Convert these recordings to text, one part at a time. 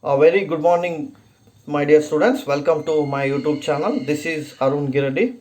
A very good morning, my dear students. Welcome to my YouTube channel. This is Arun Giradi.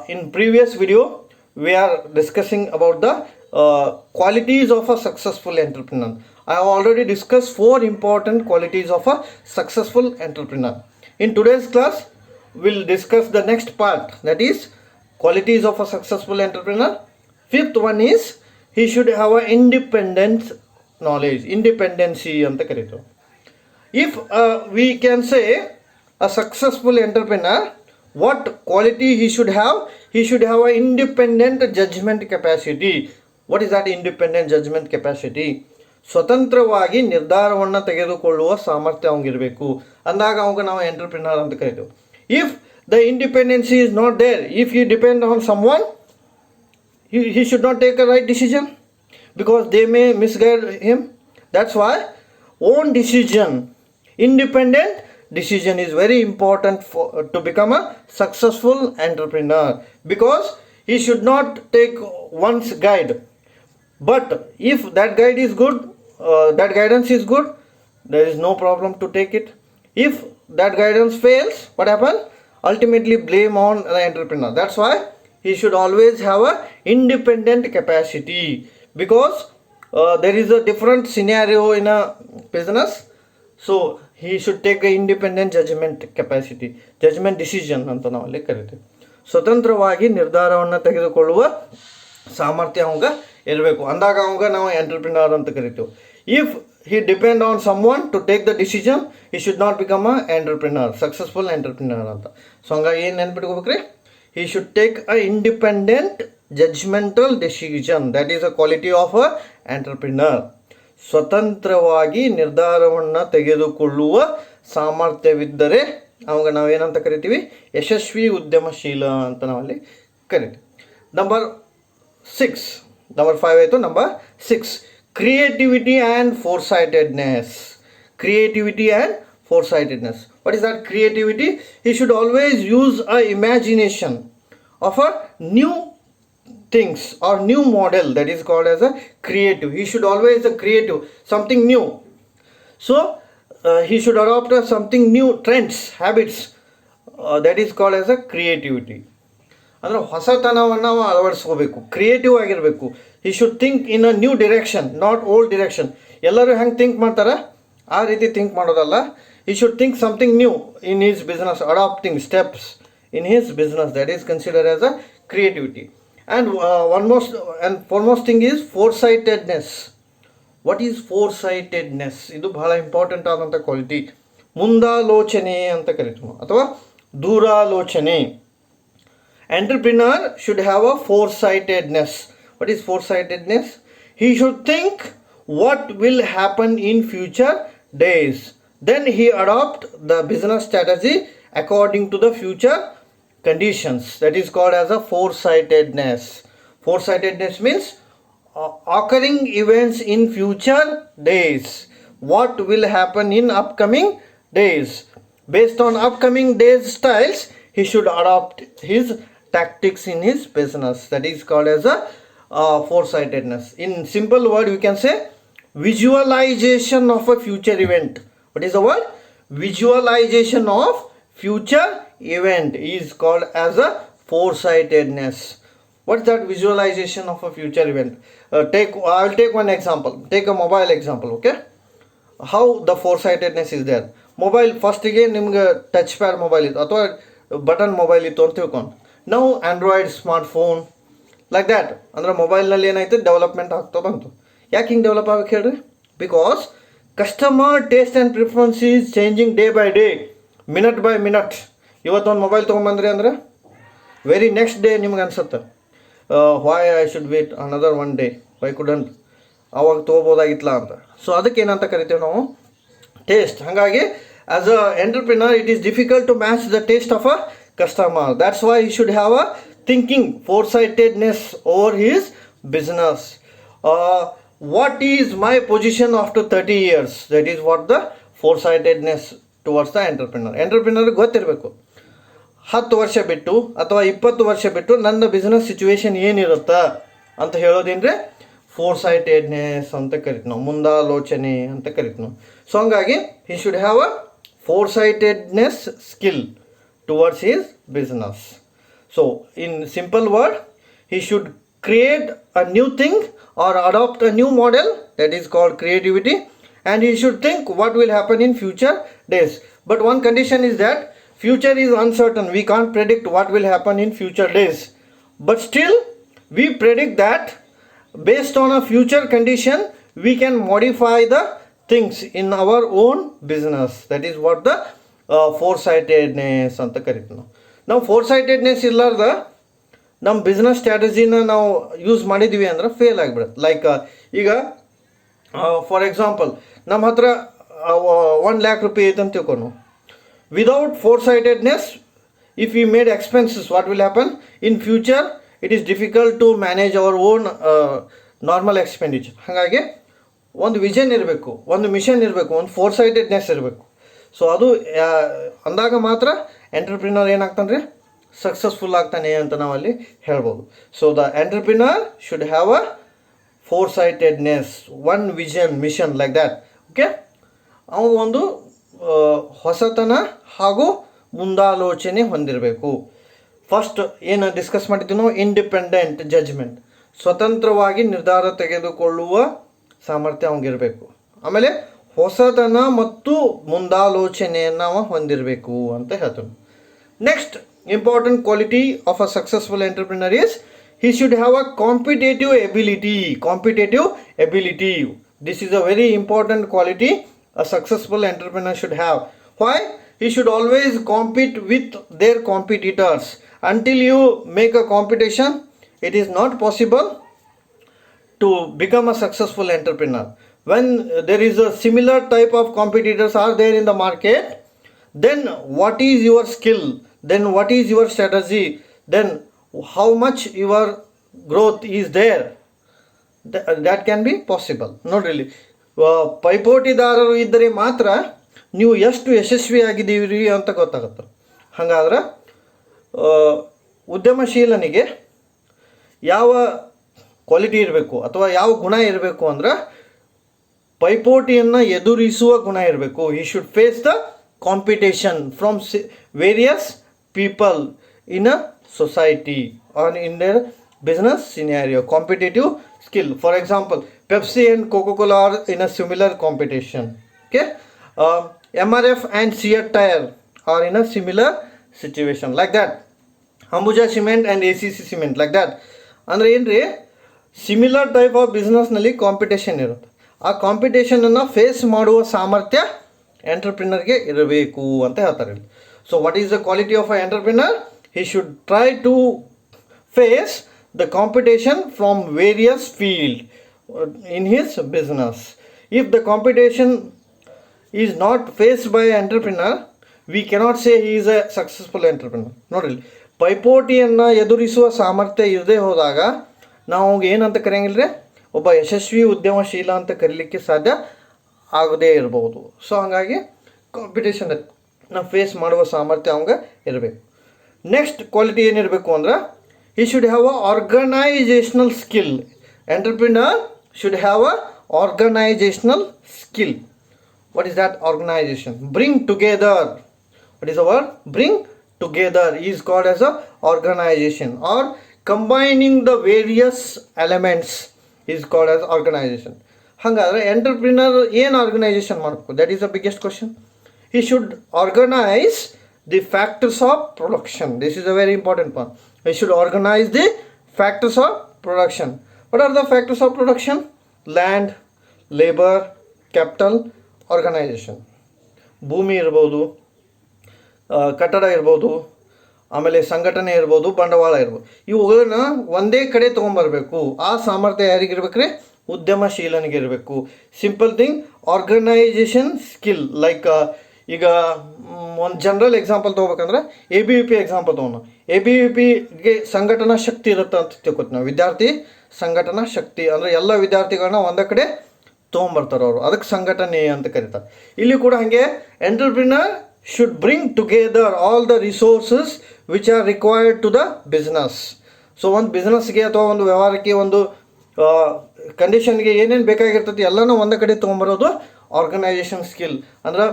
In previous video, we are discussing about the qualities of a successful entrepreneur. I have already discussed 4 important qualities of a successful entrepreneur. In today's class, we'll discuss the next part, that is qualities of a successful entrepreneur. Fifth one is he should have a independent knowledge, independency ಅಂತ ಕರೀತಾರೆ. If we can say a successful entrepreneur, what quality he should have? He should have an independent judgment capacity. What is that independent judgment capacity? ಸ್ವತಂತ್ರವಾಗಿ ನಿರ್ಧಾರವನ್ನು ತೆಗೆದುಕೊಳ್ಳುವ ಸಾಮರ್ಥ್ಯ ಅವನಿಗಿರಬೇಕು. ಅಂದಾಗ ಅವಾಗ ನಾವು entrepreneur ಅಂತ ಕರಿತೀವಿ. If the independency is not there, if you depend on someone, he should not take a right decision because they may misguide him. That's why own decision, independent decision is very important to become a successful entrepreneur, because he should not take one's guide. But if that guide is good, that guidance is good, there is no problem to take it. If that guidance fails, what happens? Ultimately blame on the entrepreneur. That's why he should always have a independent capacity, because there is a different scenario in a business. So he should take a independent judgment capacity, judgment decision ಅಂತ ನಾವು ಅಲ್ಲಿ ಕರಿತೀವಿ. ಸ್ವತಂತ್ರವಾಗಿ ನಿರ್ಧಾರವನ್ನು ತೆಗೆದುಕೊಳ್ಳುವ ಸಾಮರ್ಥ್ಯ ಅವಂಗ ಇರಬೇಕು. ಅಂದಾಗ ಅವಂಗ ನಾವು ಎಂಟರ್ಪ್ರಿನರ್ ಅಂತ ಕರಿತೀವಿ. If he depend on someone to take the decision, he should not become a entrepreneur, successful entrepreneur ಅಂತ. ಸೊ ಹಂಗಾಗಿ ಏನು ನೆನ್ಪಿಟ್ಕೋಬೇಕ್ರಿ? He should take a independent judgmental decision. That is a quality of a entrepreneur. ಸ್ವತಂತ್ರವಾಗಿ ನಿರ್ಧಾರವನ್ನು ತೆಗೆದುಕೊಳ್ಳುವ ಸಾಮರ್ಥ್ಯವಿದ್ದರೆ ಅವಾಗ ನಾವೇನಂತ ಕರಿತೀವಿ? ಯಶಸ್ವಿ ಉದ್ಯಮಶೀಲ ಅಂತ ನಾವಲ್ಲಿ ಕರಿತೀವಿ. ನಂಬರ್ 5 ಆಯಿತು. Number 6, creativity and foresightedness. Creativity and foresightedness. What is that creativity? He should always use a imagination of a new things or new model, that is called as a creative. He should always a creative, something new. So he should adopt something new, trends, habits, that is called as a creativity. ಅಂದರೆ ಹೊಸತನವನ್ನು ನಾವು ಅಳವಡಿಸ್ಕೋಬೇಕು, creative ಆಗಿರಬೇಕು. He should think in a new direction, not old direction. ಎಲ್ಲರೂ ಹೆಂಗೆ think ಮಾಡ್ತಾರೆ ಆ ರೀತಿ think ಮಾಡೋದಲ್ಲ. He should think something new in his business, adapting steps in his business, that is considered as a creativity. And one most and foremost thing is foresightedness. What is foresightedness? ಇದು ಬಹಳ important ಆದಂಥ quality. ಮುಂದಾಲೋಚನೆ ಅಂತ ಕರಿತೀವಿ ಅಥವಾ ದೂರಾಲೋಚನೆ. Entrepreneur should have a foresightedness. What is foresightedness? He should think what will happen in future days. Then he adopt the business strategy according to the future conditions. That is called as a foresightedness. Foresightedness means occurring events in future days. What will happen in upcoming days? Based on upcoming days styles, he should adopt his tactics in his business. That is called as a foresightedness. In simple word, we can say visualization of a future event. What is the word? Visualization of future event is called as a foresightedness. What's that visualization of a future event? I'll take one example. Take a mobile example, okay? How the foresightedness is there. Mobile first ಗೆ ನಿಮ್ಗೆ touch pad mobile ಇತ್ತು ಅಥವಾ button mobile ಇತ್ತು ಅಂತ ತಿಳ್ಕೊಂಡು, ನಾವು Android smartphone like that. ಅಂದ್ರೆ ಮೊಬೈಲ್ನಲ್ಲಿ ಏನಾಯ್ತು, ಡೆವಲಪ್ಮೆಂಟ್ ಆಗ್ತಾ ಬಂತು. ಯಾಕೆ ಹಿಂಗೆ ಡೆವಲಪ್ ಆಗಕ್ಕೆ ಹೇಳ್ರಿ? Because customer taste and preference is changing day by day, minute by minute. ಇವತ್ತೊಂದು ಮೊಬೈಲ್ ತೊಗೊಂಬಂದ್ರಿ ಅಂದರೆ ವೆರಿ ನೆಕ್ಸ್ಟ್ ಡೇ ನಿಮ್ಗೆ ಅನ್ಸುತ್ತೆ, why I should wait another 1 day, why couldn't, ಅವಾಗ ತೊಗೋಬೋದಾಗಿತ್ತಲ್ಲ ಅಂತ. ಸೊ ಅದಕ್ಕೆ ಏನಂತ ಕರಿತೀವಿ ನಾವು? ಟೇಸ್ಟ್. ಹಾಗಾಗಿ as a entrepreneur it is difficult to match the taste of a customer. That's why he should have a thinking, foresightedness over his business. What is my position after 30 years? That is what the foresightedness towards the entrepreneur. Entrepreneur ಗೊತ್ತಿರಬೇಕು, 10 ವರ್ಷ ಬಿಟ್ಟು ಅಥವಾ 20 ವರ್ಷ ಬಿಟ್ಟು ನನ್ನ business situation ಏನಿರುತ್ತಾ ಅಂತ ಹೇಳೋದೇನ್ರೆ ಫೋರ್ಸೈಟೆಡ್ನೆಸ್ ಅಂತ ಕರಿತೀವಿ ನಾವು, ಮುಂದಾಲೋಚನೆ ಅಂತ ಕರಿತೀವಿ ನಾವು. ಸೊ ಹಂಗಾಗಿ he should have a foresightedness skill towards his business. So in simple word, he should create a new thing or adopt a new model, that is called creativity, and he should think what will happen in future days. But one condition is that future is uncertain, we can't predict what will happen in future days, but still we predict that based on a future condition we can modify the things in our own business. That is what the foresightedness anta ಕರಿತೀವಿ ನಾವು. ನಾವು ಫೋರ್ಸೈಟೆಡ್ನೆಸ್ ಇಲ್ಲಾರ್ದ ನಮ್ಮ business ಸ್ಟ್ರಾಟಜಿನ ನಾವು use ಮಾಡಿದ್ವಿ ಅಂದ್ರೆ fail ಆಗಿಬಿಡುತ್ತೆ. Like ಈಗ for example ನಮ್ಮ ಹತ್ರ 1,00,000 ರೂಪಾಯಿ ಐತೆ ಅಂತ ತಿಳ್ಕೊಂಡು, without foresightedness if you made expenses, what will happen in future? It is difficult to manage our own normal expenditure. ಹಾಗಾಗಿ ಒಂದು ವಿಷನ್ ಇರಬೇಕು, ಒಂದು ಮಿಷನ್ ಇರಬೇಕು, ಒಂದು ಫೋರ್ಸೈಟೆಡ್ನೆಸ್ ಇರಬೇಕು. ಸೊ ಅದು ಅಂದಾಗ ಮಾತ್ರ ಎಂಟರ್ಪ್ರಿನರ್ ಏನಾಗ್ತಾನೆ ರೀ, ಸಕ್ಸಸ್ಫುಲ್ ಆಗ್ತಾನೆ ಅಂತ ನಾವಲ್ಲಿ ಹೇಳ್ಬೋದು. So the entrepreneur should have a foresightedness, one vision, mission like that. Okay, ಅವನು ಒಂದು ಹೊಸತನ ಹಾಗೂ ಮುಂದಾಲೋಚನೆ ಹೊಂದಿರಬೇಕು. ಫಸ್ಟ್ ಏನು ಡಿಸ್ಕಸ್ ಮಾಡಿದ್ದೀವಿ ನಾವು, ಇಂಡಿಪೆಂಡೆಂಟ್ ಜಡ್ಜ್ಮೆಂಟ್, ಸ್ವತಂತ್ರವಾಗಿ ನಿರ್ಧಾರ ತೆಗೆದುಕೊಳ್ಳುವ ಸಾಮರ್ಥ್ಯ ಅವನಿಗಿರಬೇಕು. ಆಮೇಲೆ ಹೊಸತನ ಮತ್ತು ಮುಂದಾಲೋಚನೆಯನ್ನು ಅವ ಹೊಂದಿರಬೇಕು ಅಂತ ಹೇಳ್ತಾನೆ. Next important quality of a successful entrepreneur is he should have a competitive ability. This is a very important quality a successful entrepreneur should have. Why? He should always compete with their competitors. Until you make a competition, it is not possible to become a successful entrepreneur. When there is a similar type of competitors are there in the market, then what is your skill? Then what is your strategy? Then how much your growth is there? That can be possible. Not really. ಪೈಪೋಟಿದಾರರು ಇದ್ದರೆ ಮಾತ್ರ ನೀವು ಎಷ್ಟು ಯಶಸ್ವಿಯಾಗಿದ್ದೀರಿ ಅಂತ ಗೊತ್ತಾಗುತ್ತೆ. ಹಾಗಾದ್ರೆ ಉದ್ಯಮಶೀಲನಿಗೆ ಯಾವ quality ಇರಬೇಕು ಅಥವಾ ಯಾವ ಗುಣ ಇರಬೇಕು ಅಂದ್ರೆ ಪೈಪೋಟಿಯನ್ನು ಎದುರಿಸುವ ಗುಣ ಇರಬೇಕು. He should face the competition from various people in a society or in their business scenario. Competitive skill, for example Pepsi and Coca-Cola are in a similar competition. Okay, MRF and Seat Tire are in a similar situation like that. Ambuja Cement and ACC Cement like that. ಅಂದರೆ ಏನ್ರಿ, similar type of ಬಿಸ್ನೆಸ್ನಲ್ಲಿ competition ಇರುತ್ತೆ. ಆ ಕಾಂಪಿಟೇಷನನ್ನು face ಮಾಡುವ ಸಾಮರ್ಥ್ಯ ಎಂಟರ್ಪ್ರಿನರ್ಗೆ ಇರಬೇಕು ಅಂತ ಹೇಳ್ತಾರೆ. So what is the quality of an entrepreneur? He should try to face the competition from various fields in his business. If the competition is not faced by an entrepreneur, we cannot say he is a successful entrepreneur. Not really. ಪೈಪೋಟಿಯನ್ನು ಎದುರಿಸುವ ಸಾಮರ್ಥ್ಯ ಇರದೇ ಹೋದಾಗ ನಾವು ಏನಂತ ಕರೆಯಂಗಿಲ್ಲರೆ ಒಬ್ಬ ಯಶಸ್ವಿ ಉದ್ಯಮಶೀಲ ಅಂತ ಕರೀಲಿಕ್ಕೆ ಸಾಧ್ಯ ಆಗದೇ ಇರಬಹುದು. ಸೊ ಹಾಗಾಗಿ ಕಾಂಪಿಟೇಷನ್ ನಾವು ಫೇಸ್ ಮಾಡುವ ಸಾಮರ್ಥ್ಯ ಅವಂಗೆ ಇರಬೇಕು. ನೆಕ್ಸ್ಟ್ ಕ್ವಾಲಿಟಿ ಏನಿರಬೇಕು ಅಂದ್ರೆ, he should have a organizational skill. Entrepreneur should have a organizational skill. What is that organization? Bring together. What is the word? Bring together is called as a organization, or combining the various elements is called as organization. ಹಾಗಾದ್ರೆ entrepreneur ಏನು organisation ಮಾಡಬೇಕು? That is the biggest question. He should organize the factors of production. This is a very important one. He should organize the factors of production. What are the factors of production? Land, labor, capital, organization. ಭೂಮಿ ಇರ್ಬೋದು, ಕಟ್ಟಡ ಇರ್ಬೋದು, ಆಮೇಲೆ ಸಂಘಟನೆ ಇರ್ಬೋದು, ಬಂಡವಾಳ ಇರ್ಬೋದು. ಇವುಗಳನ್ನ ಒಂದೇ ಕಡೆ ತೊಗೊಂಬರ್ಬೇಕು. ಆ ಸಾಮರ್ಥ್ಯ ಯಾರಿಗಿರ್ಬೇಕ್ರಿ? ಉದ್ಯಮಶೀಲನಿಗಿರಬೇಕು. Simple thing, organisation skill. Like ಈಗ ಒಂದು ಜನರಲ್ ಎಕ್ಸಾಂಪಲ್ ತೊಗೋಬೇಕಂದ್ರೆ ABVP ಎಕ್ಸಾಂಪಲ್ ತೊಗೊಂಡು, ABVPಗೆ ಸಂಘಟನಾ ಶಕ್ತಿ ಇರುತ್ತೆ ಅಂತ ತಿಳ್ಕೊತೀವಿ ನಾವು. ವಿದ್ಯಾರ್ಥಿ ಸಂಘಟನಾ ಶಕ್ತಿ ಅಂದರೆ ಎಲ್ಲ ವಿದ್ಯಾರ್ಥಿಗಳನ್ನ ಒಂದೇ ಕಡೆ ತೊಗೊಂಬರ್ತಾರೆ ಅವರು, ಅದಕ್ಕೆ ಸಂಘಟನೆ ಅಂತ ಕರೀತಾರೆ. ಇಲ್ಲಿ ಕೂಡ ಹಾಗೆ entrepreneur should bring together all the resources which are required to the business. So ಒಂದು ಬಿಸ್ನೆಸ್ಗೆ ಅಥವಾ ಒಂದು ವ್ಯವಹಾರಕ್ಕೆ ಒಂದು ಕಂಡೀಷನ್ಗೆ ಏನೇನು ಬೇಕಾಗಿರ್ತೈತಿ ಎಲ್ಲನೂ ಒಂದೇ ಕಡೆ ತೊಗೊಂಬರೋದು ಆರ್ಗನೈಸೇಷನ್ ಸ್ಕಿಲ್. ಅಂದ್ರೆ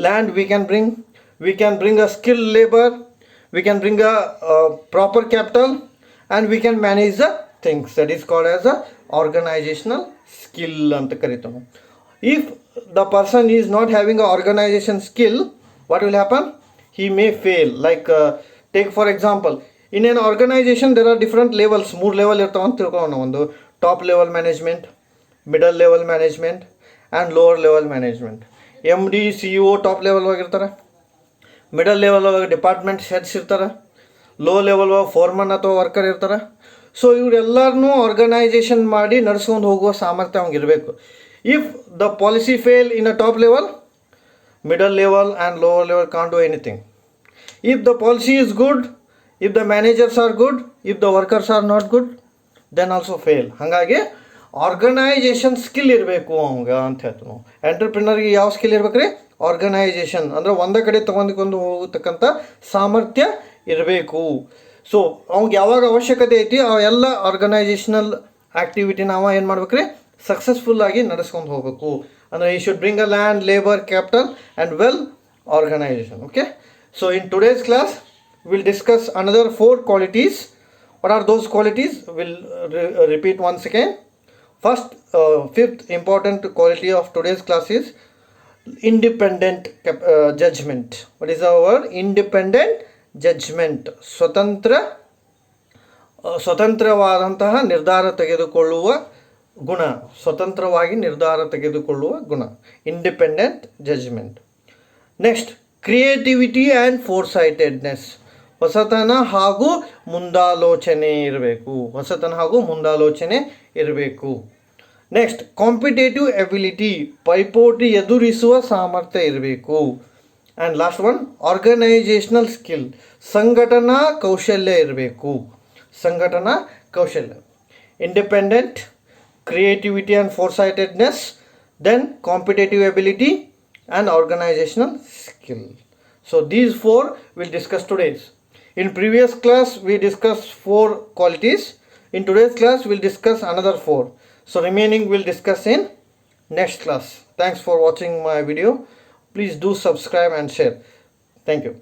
land we can bring a skill labour, we can bring a proper capital, and we can manage the things. That is called as a organisational skill ಅಂತ ಕರಿತಾವೆ. If the person is not having a organisation skill, what will happen? He may fail. Like take for example, in an organization there are different levels. 3 level ಇರ್ತಾವ ಅಂತ ತಿಳ್ಕೊಳ್ಳೋಣ. ಒಂದು top level management, middle level management and lower level management. M D C E O top level ಒಳಗಿರ್ತಾರೆ, middle level ಒಳಗೆ department heads ಇರ್ತಾರೆ, low level ಒಳಗೆ foreman ಅಥವಾ worker ಇರ್ತಾರೆ. ಸೊ ಇವರೆಲ್ಲರನ್ನೂ ಆರ್ಗನೈಸೇಷನ್ ಮಾಡಿ ನಡೆಸ್ಕೊಂಡು ಹೋಗುವ ಸಾಮರ್ಥ್ಯ ಅವ್ನಿಗೆ ಇರಬೇಕು. If the policy fail in a top level, middle level and lower level can't do anything. If the policy is good, if the managers are good, if the workers are not good, then also fail. ಹಾಗಾಗಿ organisation skill ಇರಬೇಕು ಅವಂಗೆ ಅಂತ ಹೇಳ್ತೀವಿ ನಾವು. ಎಂಟರ್ಪ್ರಿನರ್ಗೆ ಯಾವ skill ಇರ್ಬೇಕು ರೀ? Organisation ಅಂದರೆ ಒಂದೇ ಕಡೆ ತೊಗೊಂಡ್ಕೊಂಡು ಹೋಗತಕ್ಕಂಥ ಸಾಮರ್ಥ್ಯ ಇರಬೇಕು. ಸೊ ಅವ್ಗೆ ಯಾವಾಗ ಅವಶ್ಯಕತೆ ಐತಿ ಅವೆಲ್ಲ ಆರ್ಗನೈಸೇಷನಲ್ ಆ್ಯಕ್ಟಿವಿಟಿನ ಅವ ಏನು ಮಾಡ್ಬೇಕು ರೀ? ಸಕ್ಸಸ್ಫುಲ್ಲಾಗಿ ನಡೆಸ್ಕೊಂಡು ಹೋಗಬೇಕು. ಅಂದರೆ ಈ should bring a land, labour, capital and well organisation. Okay, so in today's class will discuss another 4 qualities. What are those qualities? We'll repeat once again. First, fifth important quality of today's class is independent judgment. What is our word? Independent judgment. ಸ್ವತಂತ್ರವಾದಂತಹ ನಿರ್ಧಾರ ತೆಗೆದುಕೊಳ್ಳುವ ಗುಣ, ಸ್ವತಂತ್ರವಾಗಿ ನಿರ್ಧಾರ ತೆಗೆದುಕೊಳ್ಳುವ ಗುಣ, independent judgment. Next, creativity and foresightedness. ಹೊಸತನ ಹಾಗೂ ಮುಂದಾಲೋಚನೆ ಇರಬೇಕು. ನೆಕ್ಸ್ಟ್, ಕಾಂಪಿಟೇಟಿವ್ ಎಬಿಲಿಟಿ, ಪೈಪೋಟಿ ಎದುರಿಸುವ ಸಾಮರ್ಥ್ಯ ಇರಬೇಕು. And last one, organisational skill, ಸಂಘಟನಾ ಕೌಶಲ್ಯ ಇರಬೇಕು. Independent, creativity and foresightedness, then competitive ability and organizational skill. So these 4 we'll discuss today. In previous class we discussed 4 qualities. In today's class we'll discuss another 4. So remaining we'll discuss in next class. Thanks for watching my video. Please do subscribe and share. Thank you.